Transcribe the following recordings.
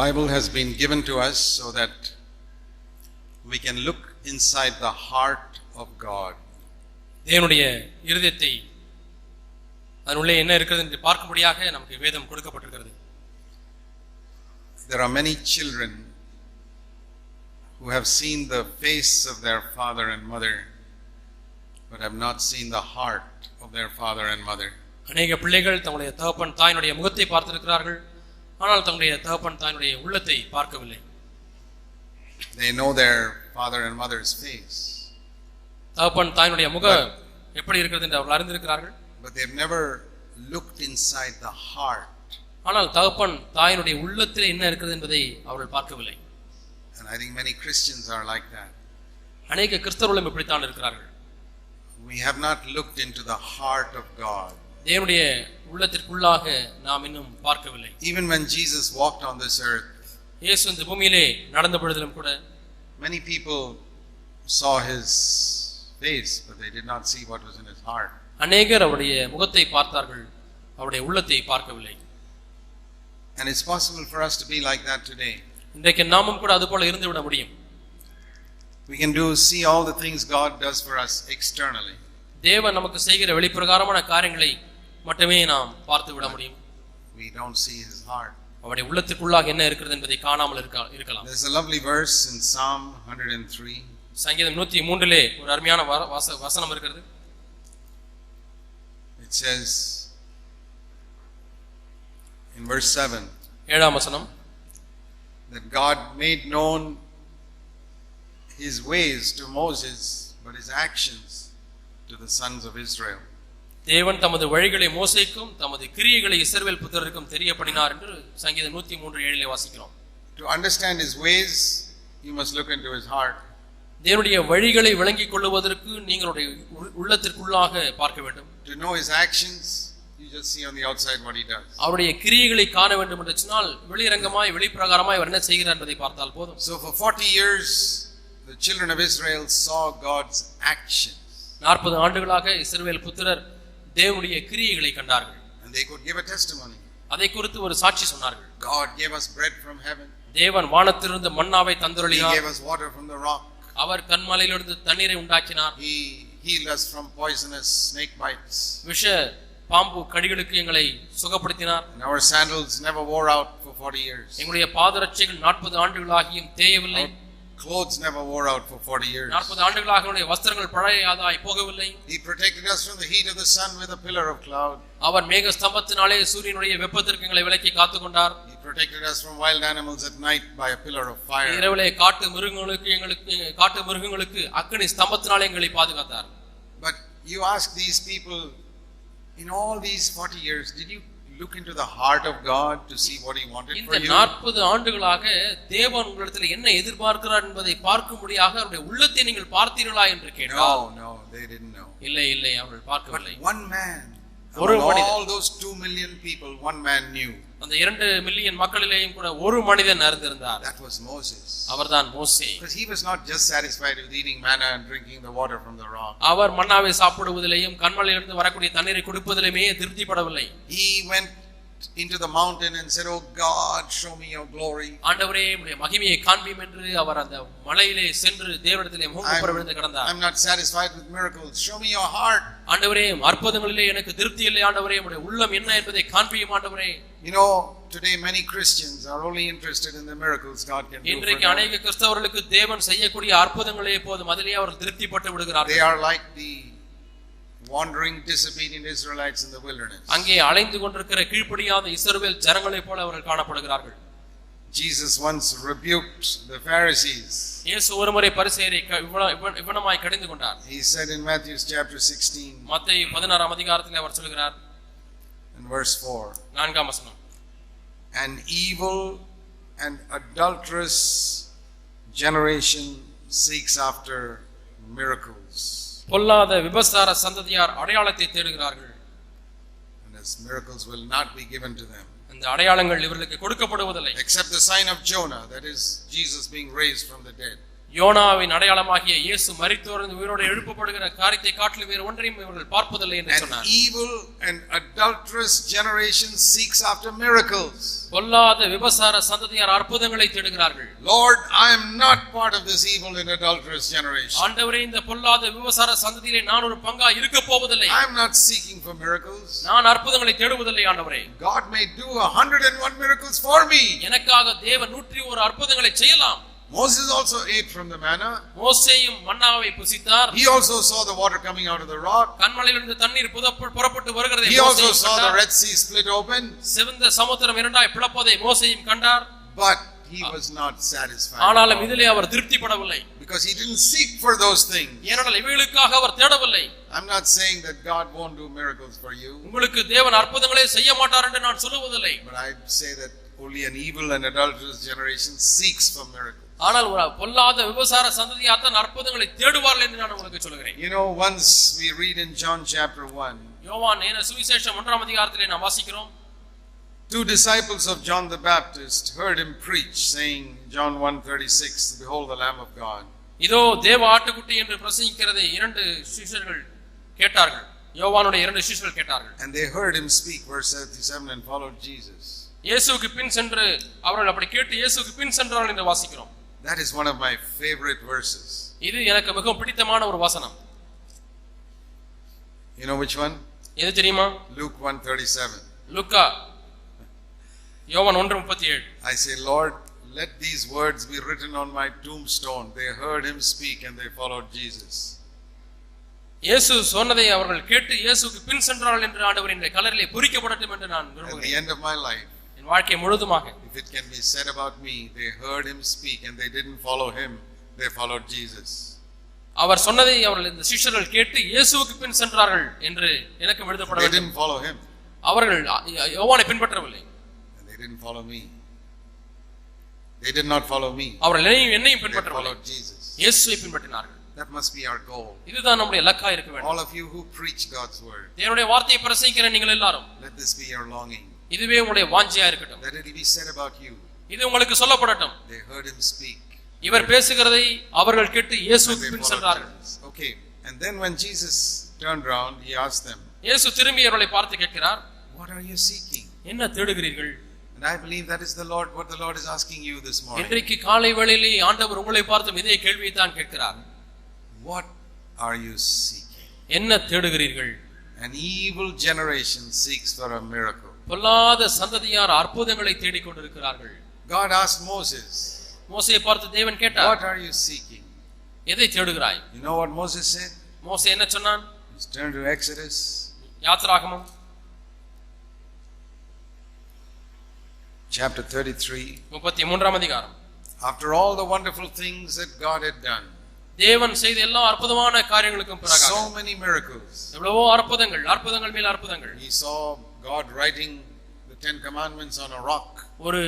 Bible has been given to us so that we can look inside the heart of God. தேவனுடைய இருதயத்தை அதனுள்ளே என்ன இருக்கிறது என்று பார்க்கும்படியாக நமக்கு வேதம் கொடுக்கப்பட்டிருக்கிறது. There are many children who have seen the face of their father and mother but have not seen the heart of their father and mother. அநேக பிள்ளைகள் தங்களுடைய தகப்பன் தாயினுடைய முகத்தை பார்த்திருக்கிறார்கள், ஆனால் தங்களுடைய தகப்பன் தாயினுடைய உள்ளத்தை பார்க்கவில்லை. They know their father and mother's face, தகப்பன் தாயினுடைய முகம் எப்படி இருக்கிறது என்று அவர்கள் அறிந்திருக்கிறார்கள், but they've never looked inside the heart. ஆனால் தகப்பன் தாயினுடைய உள்ளத்திலே என்ன இருக்கிறது என்பதை அவர்கள் பார்க்கவில்லை. And I think many Christians are like that. அநேக கிறிஸ்தவர்களும் இப்படித்தான் இருக்கிறார்கள். We have not looked into the heart of God. தேவனுடைய உள்ளத்திற்குள்ளாக நாம் இன்னும் பார்க்கவில்லை. Even when Jesus walked on this earth, இயேசு இந்த பூமியிலே நடந்த பொழுதிலும் கூட many people saw his face, but they did not see what was in his heart. அநேகர் அவருடைய முகத்தை பார்த்தார்கள், அவருடைய உள்ளத்தை பார்க்கவில்லை. And it's possible for us to be like that today. இன்றைக்கு நாமும் கூட அதுபோல இருந்து விட முடியும். We can see all the things God does for us externally. தேவன் நமக்கு செய்கிற வெளிப்பிரகாரமான காரியங்களை மட்டுமே நாம் பார்த்து விட முடியும். We don't see his heart. அவருடைய உள்ளத்துக்குள்ளாக என்ன இருக்கிறது என்பதை காணாமல் இருக்கலாம். There's a lovely verse in Psalm 103. சங்கீதம் 103லே ஒரு அருமையான வசனம் இருக்கிறது. It says in verse 7, 7ஆம் வசனம், that God made known his ways to Moses, but his actions to the sons of Israel. தேவன் தமது வழிகளை மோசேக்கும் தமது கிரியைகளை இஸ்ரவேல் புத்திரருக்கும் தெரியப்படினார் என்று சங்கீதம் 103:7 வாசிக்கிறோம். To understand his ways, you must look into his heart. தேவனுடைய வழிகளை விளங்கிக் கொள்வதற்கு நீங்களுடைய உள்ளத்திற்குள்ளாக பார்க்க வேண்டும். To know his actions, you just see on the outside what he does. அவருடைய கிரியைகளை காண வேண்டும் என்று சொன்னால் வெளிரங்கமாய் வெளிப்பிரகாரமாய் அவர் என்ன செய்கிறார் என்பதை பார்த்தால் போதும். So for 40 years the children of Israel saw God's actions. 40 ஆண்டுகளாக இஸ்ரவேல் புத்திரர் தேவனுடைய கிரியைகளை கண்டார்கள். And they could give a testimony. அதை குறித்து ஒரு சாட்சி சொன்னார்கள். God gave us bread from heaven. தேவன் வானத்திலிருந்து மன்னாவை தந்தருளினார். He gave us water from the rock. அவர் கன்மலையிலிருந்து தண்ணீரை உண்டாக்கினார். He healed us from poisonous snake bites. விஷ பாம்பு கடிகளுக்கு எங்களை சுகப்படுத்தினார். And our sandals never wore out for 40 years. எங்களுடைய பாதரட்சைகள் 40 ஆண்டுகளாகியும் தேயவில்லை. Clothes never wore out for 40 years. 40 ஆண்டுகளாக நம்முடைய வஸ்திரங்கள் பழையதாய் போகவில்லை. He protected us from the heat of the sun with a pillar of cloud. அவர் மேக ஸ்தம்பத்தினாலே சூரியனுடைய வெப்பத்திற்கு எங்களை விலக்கி காத்துக்கொண்டார். He protected us from wild animals at night by a pillar of fire. இரவிலே காட்டு மிருகங்களுக்கு அக்கினி ஸ்தம்பத்தினாலே எங்களை பாதுகாத்தார். But you ask these people, in all these 40 years, did you look into the heart of God to see what he wanted for you? இந்த 40 ஆண்டுகளாக தேவன் உங்களிடத்தில் என்ன எதிர்பார்க்கிறார் என்பதை பார்க்கும்படியாக அவருடைய உள்ளத்தை நீங்கள் பார்த்தீர்களா என்று கேட்டால் No, they didn't know. இல்லை அவர்கள் பார்க்கவில்லை. One man, ஒரு மனிதன், all those 2 million people, one man knew. அந்த 2 மில்லியன் மக்களிலேயும் கூட ஒரு மனிதன் அறிந்திருந்தார். That was Moses. அவர்தான் மோசே. Because he was not just satisfied with eating manna and drinking the water from the rock. அவர் மன்னாவை சாப்பிடுவதிலேயும் கன்மலையிலிருந்து வரக்கூடிய தண்ணீரை குடிப்பதிலேயே திருப்திப்படவில்லை. He went into the mountain and said, "Oh God, show me your glory." ஆண்டவரே உம்முடைய மகிமையை காண்பியும் என்று அவர் அந்த மலையிலே சென்று தேவனிடத்திலே முகங்குப்புற விழுந்து கிடந்தார். I'm not satisfied with miracles. Show me your heart. ஆண்டவரே அற்புதங்களிலே எனக்கு திருப்தி இல்லை ஆண்டவரே, உம்முடைய உள்ளம் என்ன என்பதை காண்பியும் ஆண்டவரே. You know, today many Christians are only interested in the miracles God can do. இன்றைக்கு अनेक கிறிஸ்தவர்களுக்கு தேவன் செய்யக்கூடிய அற்புதங்களே போதும், அதிலே அவர்கள் திருப்திப்பட்டு விடுகிறார்கள். They are like the wandering disobedient Israelites in the wilderness. அங்கே அலைந்து கொண்டிருக்கிற கீழ்ப்படியாத இஸ்ரவேல் ஜனங்களைப் போல அவர்கள் காணப்படுகிறார்கள். Jesus once rebuked the Pharisees. இயேசு ஒருமுறை பரிசேயரை இவ்வனமாய் கடிந்து கொண்டார். He said in Matthew chapter 16, மத்தேயு 16ஆம் அதிகாரத்தில் அவர் சொல்கிறார் in verse 4, 4ஆம் வசனம், an evil and adulterous generation seeks after miracles. பொல்லாத விபசார சந்ததியார் அடையாளத்தை தேடுகிறார்கள். And as miracles will not be given to them. அந்த அடையாளங்கள் இவர்களுக்கு கொடுக்கப்படுவதில்லை. Except the sign of Jonah, that is Jesus being raised from the dead. யோனாவின் அடையாளமாகிய இயேசு மரித்தோரிலிருந்து உயிரோடு எழுப்பப்படுகிற காரியத்தை காட்டிலும் வேறு ஒன்றையும் இவர்கள் பார்ப்பதில்லை என்று An சொன்னார். evil and adulterous generation seeks after miracles. பொல்லாத விபசார சந்ததியார் அற்புதங்களை தேடுகிறார்கள். Lord, I am not part of this evil and adulterous generation. ஆண்டவரே, இந்த பொல்லாத விபசார சந்ததியிலே நான் ஒரு பங்கா இருக்க போவதில்லை. I am not seeking for miracles. நான் அற்புதங்களை தேடுவதில்லை ஆண்டவரே. God may do 101 miracles for me. எனக்காக தேவன் 101 அற்புதங்களை செய்யலாம். Moses also ate from the manna. மோசேயும் மன்னாவை புசித்தார். He also saw the water coming out of the rock. கன்மலையிலிருந்து தண்ணீர் புறப்பட்டு வருகிறதை He also saw the Red Sea split open. சிவந்த சமுத்திரம் இரண்டாய் பிளப்பதை மோசேயும் கண்டார். But he was not satisfied. ஆனாலும் இதிலே அவர் திருப்திப்படவில்லை. Because he didn't seek for those things. ஏனென்றால் இவைகளுக்காக அவர் தேடவில்லை. I'm not saying that God won't do miracles for you. உங்களுக்கு தேவன் அற்புதங்களை செய்ய மாட்டார் என்று நான் சொல்லுவதில்லை. But I say that only an evil and adulterous generation seeks for miracles. ஆனால் ஒரு பொல்லாத விபசார சந்ததியார் தான் அற்புதங்களை தேடுவார்கள் என்று நான் உங்களுக்கு சொல்கிறேன். You know, once we read in John chapter 1. யோவான் சுவிசேஷம் 1ஆம் அதிகாரத்திலே நாம் வாசிக்கிறோம். 2 disciples of John the Baptist heard him preach, saying, John 1:36, behold the Lamb of God. இதோ தேவ ஆட்டுக்குட்டி என்று பிரசங்கிக்கிறதை 2 சீஷர்கள் கேட்டார்கள். யோவானுடைய 2 சீஷர்கள் கேட்டார்கள். And they heard him speak, verse 37, and followed Jesus. இயேசுவுக்கு பின் சென்று அவர்கள் அப்படி கேட்டு இயேசுவுக்கு பின் சென்றார்கள் என்று வாசிக்கிறோம். That is one of my favorite verses. இது எனக்கு மிகவும் பிடித்தமான ஒரு வசனம். You know which one? எது தெரியுமா? Luke 1:37. லூக்கா யோவான் 1:37. I say, Lord, let these words be written on my tombstone. They heard him speak and they followed Jesus. இயேசு சொன்னதை அவர்கள் கேட்டு இயேசுவுக்கு பின் சென்றார்கள் என்று ஆண்டவர் என்னுடைய கல்லறையிலே பொறிக்கப்படட்டும் என்று நான் விரும்புகிறேன். At the end of my life, என் வாழ்க்கை முழுதுமாக, if it can be said about me, they heard him speak and they didn't follow him, they followed Jesus. அவர் சொன்னதை அவர்கள் இந்த சீஷர்கள் கேட்டு இயேசுவுக்கு பின் சென்றார்கள் என்று எனக்கு எழுதப்பட They வேண்டும். didn't follow him. அவர்கள் யோவானை பின்பற்றவில்லை. And they didn't follow me. They did not follow me. அவர்கள் என்னையும் They பின்பற்றவில்லை. followed Jesus. இயேசுவை பின்பற்றினார்கள். That must be our goal. இதுதான் நம்முடைய இலக்காக இருக்க வேண்டும். All of you who preach God's word, தேவனுடைய வார்த்தையை பிரசங்கிக்கிற நீங்கள் எல்லாரும், let this be your longing. இதுவே உங்களுடைய வாஞ்சையா இருக்கட்டும். Let it be said about you. இது உங்களுக்கு சொல்லப்படட்டும். They heard him speak. இவர் பேசுகிறதை அவர்கள் கேட்டு And இயேசுவுக்கு they பின் followed சென்றார்கள். Jesus. Okay. And then when Jesus turned around, he asked them, இயேசு திரும்பி அவர்களை பார்த்து கேட்கிறார், what are you seeking? என்ன தேடுகிறீர்கள்? And I believe that is what the Lord is asking you this morning. இன்றைக்கு காலை வேளையிலே ஆண்டவர் உங்களை பார்த்து இதே கேள்வியை தான் கேட்கிறார். What are you seeking? என்ன தேடுகிறீர்கள்? An evil generation seeks for a miracle. பொல்லாத சந்ததியார் அற்புதங்களை தேடிக் கொண்டிருக்கிறார்கள். God asked Moses, மோசேயை பார்த்து தேவன் கேட்டார், what are you seeking? எதை தேடுகிறாய்? You know what Moses said? மோசே என்ன சொன்னான்? Let's turn to Exodus. யாத்ராகமம் Chapter 33. 33ஆம் அதிகாரம். After all the wonderful things that God had done, தேவன் செய்த எல்லா அற்புதமான காரியங்களுக்கும் பிறகு so many miracles, எவ்வளவோ அற்புதங்கள், அற்புதங்கள் மேல் அற்புதங்கள். he saw God writing the 10 commandments on a rock. ஒரு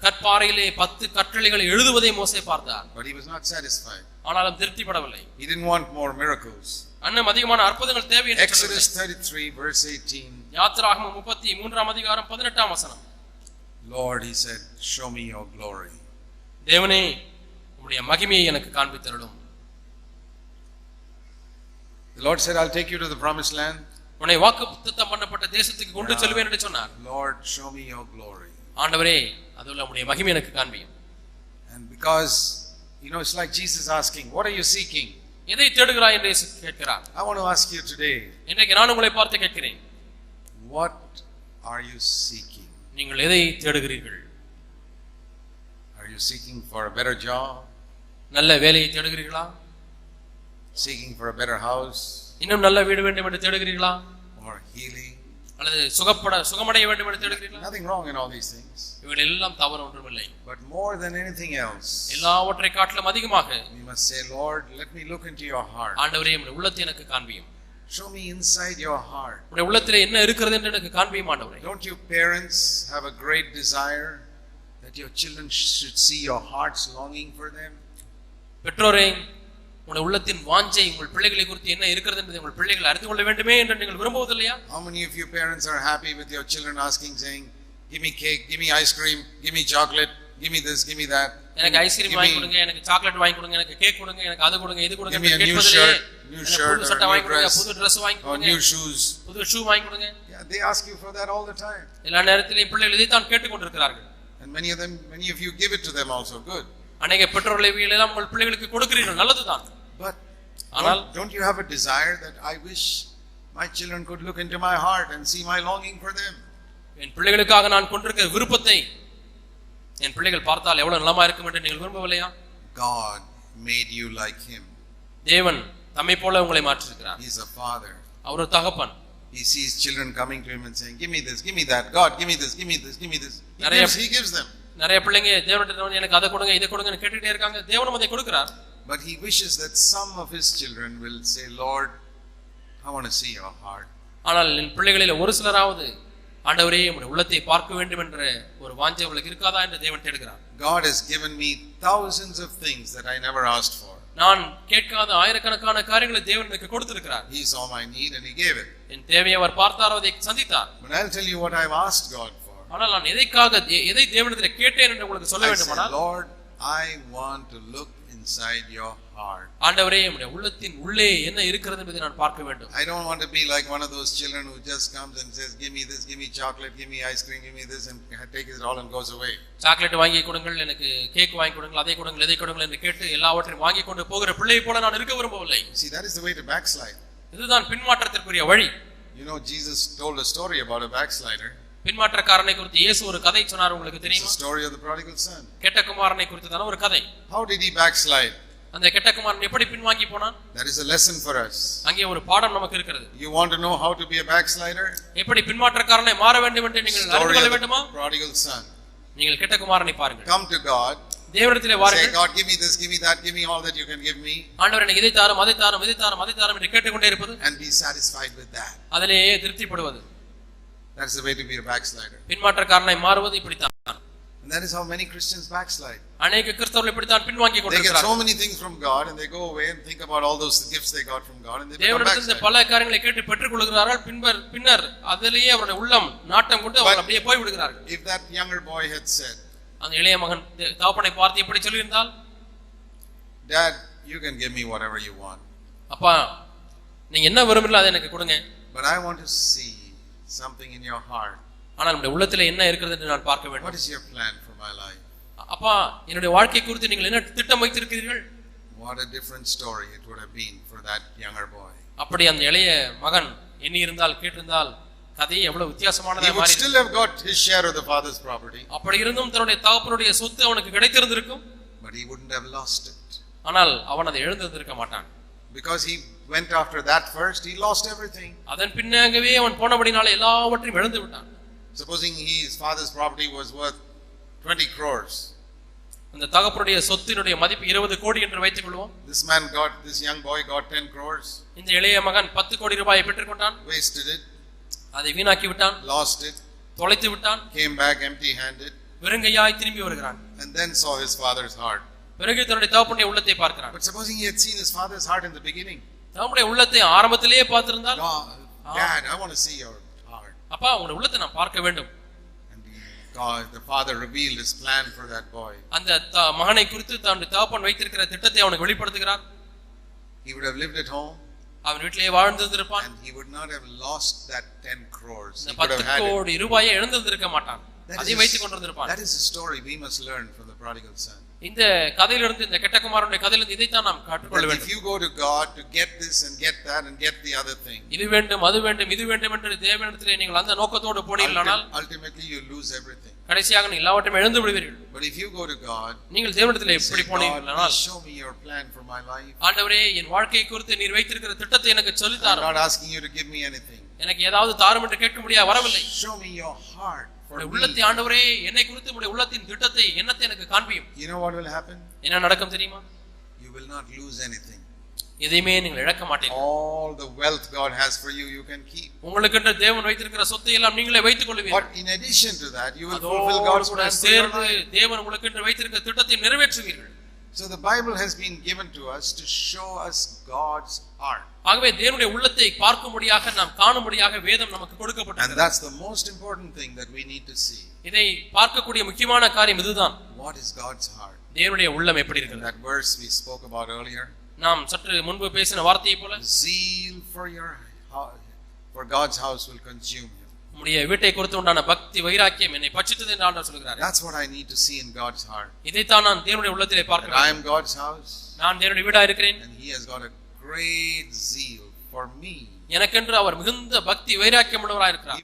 கற்பாறையிலே 10 கட்டளைகளை எழுதுவதை மோசே பார்த்தார். But he was not satisfied. ஆனாலும் திருப்திப்படவில்லை. He didn't want more miracles. இன்னும் அதிகமான அற்புதங்கள் தேவை என்று Exodus 33 verse 18. யாத்ராகமம் 33ஆம் அதிகாரம் 18ஆம் வசனம். Lord, he said, show me your glory. தேவனே, உம்முடைய மகிமையை எனக்கு காண்பித்தருளும். The Lord said, I'll take you to the promised land. உன்னை வாக்குத்தத்தம் பண்ணப்பட்ட தேசத்துக்கு கொண்டு செல்வேன் என்று சொன்னார். Lord, show me your glory. ஆண்டவரே, அதுல உம்முடைய மகிமை எனக்கு காண்பியும். And because, you know, it's like Jesus asking, what are you seeking? எதை தேடுகிறாய் என்று இயேசு கேட்கிறார். I want to ask you today, இன்றைக்கு நான் உங்களை பார்த்து கேட்கிறேன், what are you seeking? நீங்கள் எதை தேடுகிறீர்கள்? Are you seeking for a better job? நல்ல வேலையை தேடுகிறீர்களா? Seeking for a better house? இன்னும் நல்ல வீடு வேண்டும் என்று தேடுகிறீர்களா? Or healing? அல்லது சுகமடைய வேண்டும் என்று தேடுகிறீர்களா? Nothing wrong in all these things. இவைகள் எல்லாம் தவறு ஒன்றுமில்லை. But more than anything else, எல்லாவற்றை காட்டிலும் அதிகமாக we must say, Lord, let me look into your heart. ஆண்டவரே, உம்முடைய உள்ளத்தை எனக்கு காண்பியும். Show me inside your heart. உம்முடைய உள்ளத்திலே என்ன இருக்கிறது என்று எனக்கு காண்பியும் ஆண்டவரே. Don't you parents have a great desire that your children should see your hearts longing for them? பெற்றோரே, உங்களுடைய உள்ளத்தின் வாஞ்சை உங்கள் பிள்ளைகளை குறித்து என்ன இருக்கிறது என்பதை உங்கள் பிள்ளைகள் அறிந்து கொள்ள வேண்டுமே என்று நீங்கள் விரும்புவதில்லையா? How many of you parents are happy with your children asking, saying, give me cake, give me ice cream, give me chocolate? give me this, give me that. எனக்கு ஐஸ்கிரீம் வாங்கி கொடுங்க, எனக்கு சாக்லேட் வாங்கி கொடுங்க, எனக்கு கேக் கொடுங்க, எனக்கு அது கொடுங்க, இது கொடுங்க. Give me a new shirt, புது சட்டை வாங்கி கொடுங்க, புது Dress வாங்கி or கொடுங்க, new shoes. புது ஷூ வாங்கி கொடுங்க. Yeah, they ask you for that all the time. எல்லா நேரத்திலும் பிள்ளைகள் இதை தான் கேட்டுக்கொண்டிருக்கிறார்கள். And many of you give it to them also. Good. அநேக பெற்றோர்கள் இவைகளெல்லாம் உங்கள் பிள்ளைகளுக்கு கொடுக்கிறீர்கள், நல்லதுதான். But ஆனால் don't you have a desire that I wish my children could look into my heart and see my longing for them? என் பிள்ளைகளுக்காக நான் கொண்டிருக்கிற விருப்பத்தை என் பிள்ளைகள் பார்த்தால் எவ்வளவு நலமா இருக்கும் என்று நீங்கள் விரும்பவில்லையா? God made you like him. தேவன் தம்மை போல உங்களை மாற்றியிருக்கிறார். He is a father. அவர் ஒரு தகப்பன். He sees children coming to him and saying, give me this, give me that. God, give me this, give me this, give me this. He gives them. நிறைய பிள்ளைங்க தேவனிடம் எனக்கு அதை கொடுங்க, இதை கொடுங்கன்னு கேட்டுட்டே இருக்காங்க. தேவனும் அதை கொடுக்கிறார். But he wishes that some of his children will say, Lord, I want to see your heart. ஆனால் என் பிள்ளைகளில் ஒரு சிலராவது ஆண்டவரே உம்முடைய உள்ளத்தை பார்க்க வேண்டும் என்ற ஒரு வாஞ்சை உங்களுக்கு இருக்காதா என்று தேவன் தேடுகிறார். God has given me thousands of things that I never asked for. நான் கேட்காத ஆயிரக்கணக்கான காரியங்களை தேவன் எனக்கு கொடுத்திருக்கிறார். He saw my need and he gave it. என் தேவையை அவர் பார்த்தார், அதை சந்தித்தார். But I'll tell you what I've asked God for. ஆனால் நான் எதை தேவனிடத்தில் கேட்டேன் என்று உங்களுக்கு சொல்ல வேண்டுமானால், Lord, I want to look inside your heart. ஆண்டவரே உம்முடைய உள்ளத்தின் உள்ளே என்ன இருக்கிறது என்பதை நான் பார்க்க வேண்டும். I don't want to be like one of those children who just comes and says, give me this, give me chocolate, give me ice cream, give me this, and takes it all and goes away. Chocolate வாங்கி கொடுங்கள், எனக்கு cake வாங்கி கொடுங்கள், அதை கொடுங்கள், இதை கொடுங்கள் என்று கேட்டு எல்லாவற்றையும் வாங்கி கொண்டு போகிற பிள்ளையை போல நான் இருக்க விரும்பவில்லை. See, that is the way to backslide. இதுதான் பின்மாற்றத்திற்குரிய வழி. You know, Jesus told a story about a backslider. பின்மாற்றக்காரனை குறித்து இயேசு ஒரு கதை சொன்னார், உங்களுக்கு தெரியுமா? It's the story of the prodigal son. கெட்ட குமாரனை குறித்ததான ஒரு கதை. How did he backslide? அந்த கெட்ட குமாரன் எப்படி பின்வாங்கி போனான்? That is a lesson for us. அங்கே ஒரு பாடம் நமக்கு இருக்கிறது. You want to know how to be a backslider? எப்படி பின்மாற்றக்காரனை மாற வேண்டும் என்று நீங்கள் அறிந்து கொள்ள வேண்டுமா? Prodigal son. நீங்கள் கெட்ட குமாரனை பாருங்கள். Come to God. தேவனிடத்திலே வாருங்கள். Say, God, give me this, give me that, give me all that you can give me. ஆண்டவரே எனக்கு இதை தாரும், அதை தாரும், இதை தாரும், அதை தாரும் என்று கேட்டுக்கொண்டே இருப்பது. And be satisfied with that. அதிலேயே திருப்திப்படுவது. That's the way to be a backslider. பின்மாற்றக்காரனை மாறுவது இப்படித்தான். And that is how many Christians backslide. அநேக கிறிஸ்தவர்கள் இப்படித்தான் பின்வாங்கி They get கொண்டிருக்கிறார்கள். so many things from God and they go away and think about all those gifts they got from God and they become தேவனிடத்திலிருந்து backsliders. பல காரியங்களை கேட்டு பெற்றுக் கொள்கிறார்கள். பின்னர் அதிலேயே அவருடைய உள்ளம் நாட்டம் கொண்டு அவர்கள் அப்படியே போய் விடுகிறார்கள். If that younger boy had said, அந்த இளைய மகன் தகப்பனை பார்த்து எப்படி சொல்லியிருந்தால், Dad, you can give me whatever you want, அப்பா நீங்க என்ன விரும்புறீங்களோ அதை எனக்கு கொடுங்க, but I want to see something in your heart. ஆனால் நம்முடைய உள்ளத்திலே என்ன இருக்கிறது என்று நான் பார்க்க வேண்டும். What is your plan for my life? அப்பா என்னுடைய வாழ்க்கை குறித்து நீங்கள் என்ன திட்டம் வைத்திருக்கிறீர்கள்? What a different story it would have been for that younger boy. அப்படி அந்த இளைய மகன் எண்ணி இருந்தால் கேட்டிருந்தால் கதை எவ்வளவு வித்தியாசமானதா He would மாறி still have got his share of the father's property, அப்படி இருந்தும் தன்னுடைய தகப்பனுடைய சொத்து அவனுக்கு கிடைத்திருந்திருக்கும். but he wouldn't have lost it. ஆனால் அவன் அதை இழந்திருக்க மாட்டான். Because he went after that first, he lost everything. அதன் பின்னாகவே அவன் போனபடினால எல்லாவற்றையும் இழந்து விட்டான். Supposing his father's property was worth 20 crores. அந்த தகப்பனுடைய சொத்தினுடைய மதிப்பு 20 கோடி என்று வைத்துக் கொள்வோம். This young boy got 10 crores. இந்த இளைய மகன் 10 கோடி ரூபாயை பெற்றுக்கொண்டான். Wasted it. அதை வீணாக்கி விட்டான். Lost it. தொலைத்து விட்டான். Came back empty-handed. வெறுங்கையாய் திரும்பி வருகிறான். And then saw his father's heart. பிறகு தன்னுடைய தகப்பனுடைய உள்ளத்தை பார்க்கிறான். But supposing he had seen his father's heart in the beginning. தகப்பனுடைய உள்ளத்தை ஆரம்பத்திலேயே பார்த்திருந்தால், Dad, I want to see your heart. அப்பா உங்களுடைய உள்ளத்தை நான் பார்க்க வேண்டும். And the father revealed his plan for that boy. அந்த மகனை குறித்து தன்னுடைய தகப்பன் வைத்திருக்கிற திட்டத்தை அவனுக்கு வெளிப்படுத்துகிறார். He would have lived at home. அவன் வீட்டிலேயே வாழ்ந்திருப்பான். And he would not have lost that 10 crores. He 10 கோடி ரூபாயை இழந்திருக்க மாட்டான். அதை வைத்துக் கொண்டிருப்பான். That is a story we must learn from the prodigal son. இந்த கதையிலிருந்து, இந்த கெட்ட குமாரனுடைய கதையிலிருந்து இதைத்தான் நாம் கற்றுக்கொள்ள வேண்டும். If you go to God to get this and get that and get the other thing, இது வேண்டும் அது வேண்டும் இது வேண்டும் என்று தேவனிடத்திலே நீங்கள் அந்த நோக்கத்தோடு போனீர்களானால் ultimately you lose everything. கடைசியாக நீங்கள் எல்லாவற்றையும் இழந்து விடுவீர்கள். But if you go to God, நீங்கள் தேவனிடத்திலே எப்படி போனீர்களானால், show me your plan for my life. ஆண்டவரே என் வாழ்க்கை குறித்து நீர் வைத்திருக்கிற திட்டத்தை எனக்கு சொல்லித் தாரும். I'm not asking you to give me anything. எனக்கு ஏதாவது தாரும் என்று கேட்க முடியாது, வரவில்லை. Show me your heart. உள்ளத்தை ஆண்டவரே என்னை குறித்து உம்முடைய உள்ளத்தின் திட்டத்தை எண்ணத்தை எனக்கு காண்பியும். You know what will happen? என்ன நடக்கும் தெரியுமா? You will not lose anything. எதையுமே நீங்கள் இழக்க மாட்டீர்கள். All the wealth God has for you, you can keep. உங்களுக்கு தேவன் வைத்திருக்கிற சொத்தை எல்லாம் நீங்களே வைத்துக் கொள்வீர்கள். But in addition to that, you will fulfill God's plan for your life. தேவன் உங்களுக்கு வைத்திருக்கிற திட்டத்தை நிறைவேற்றுவீர்கள். So the Bible has been given to us to show us God's heart. ஆகவே தேவனுடைய உள்ளத்தை பார்க்கும்படியாக நாம் காணும்படியாக வேதம் நமக்கு கொடுக்கப்பட்டது. And that's the most important thing that we need to see. இதை பார்க்கக்கூடிய முக்கியமான காரியம் இதுதான். What is God's heart? தேவனுடைய உள்ளம் எப்படி இருக்கிறது? That verse we spoke about earlier. நாம் சற்று முன்பு பேசின வார்த்தையை போல Zeal for God's house will consume you. உம்முடைய வீட்டை குறித்து உண்டான பக்தி வைராக்கியம் என்னை பட்சித்தது என்று ஆண்டவர் சொல்கிறார். That's what I need to see in God's heart. இதைத்தான் நான் தேவனுடைய உள்ளத்திலே பார்க்கிறேன். I am God's house. நான் தேவனுடைய வீடா இருக்கிறேன். And he has got a great zeal for me. எனக்கென்று அவர் மிகுந்த பக்தி வைராக்கியம் உள்ளவராய் இருக்கிறார்.